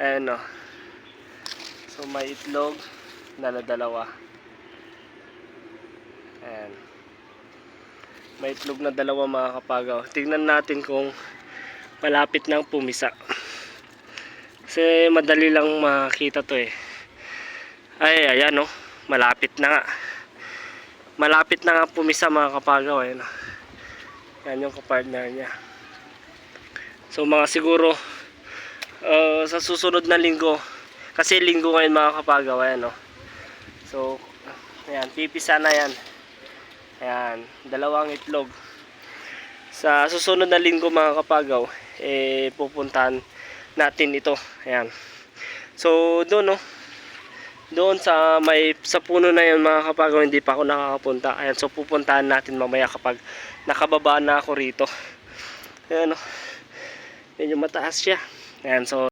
Ayan o. So may itlog na dalawa. Ayan. May itlog na dalawa mga kapagaw. Tingnan natin kung malapit nang pumisa. Kasi madali lang makita to eh. Ay, ayan o. Malapit na nga. Malapit na nga pumisa mga kapagaw. Ayan o. Yan yung kapartner niya. So mga siguro sa susunod na linggo, kasi linggo ngayon mga kapagaw, ayan o. So ayan, pipisa na yan. Ayan, dalawang itlog. Sa susunod na linggo mga kapagaw, pupuntahan natin ito. Ayan. So doon, no, doon sa puno na yan mga kapagaw, hindi pa ako nakakapunta. Ayan, so pupuntahan natin mamaya kapag nakababa na ako rito. Ayan, no. Medyo mataas siya. Ayan, so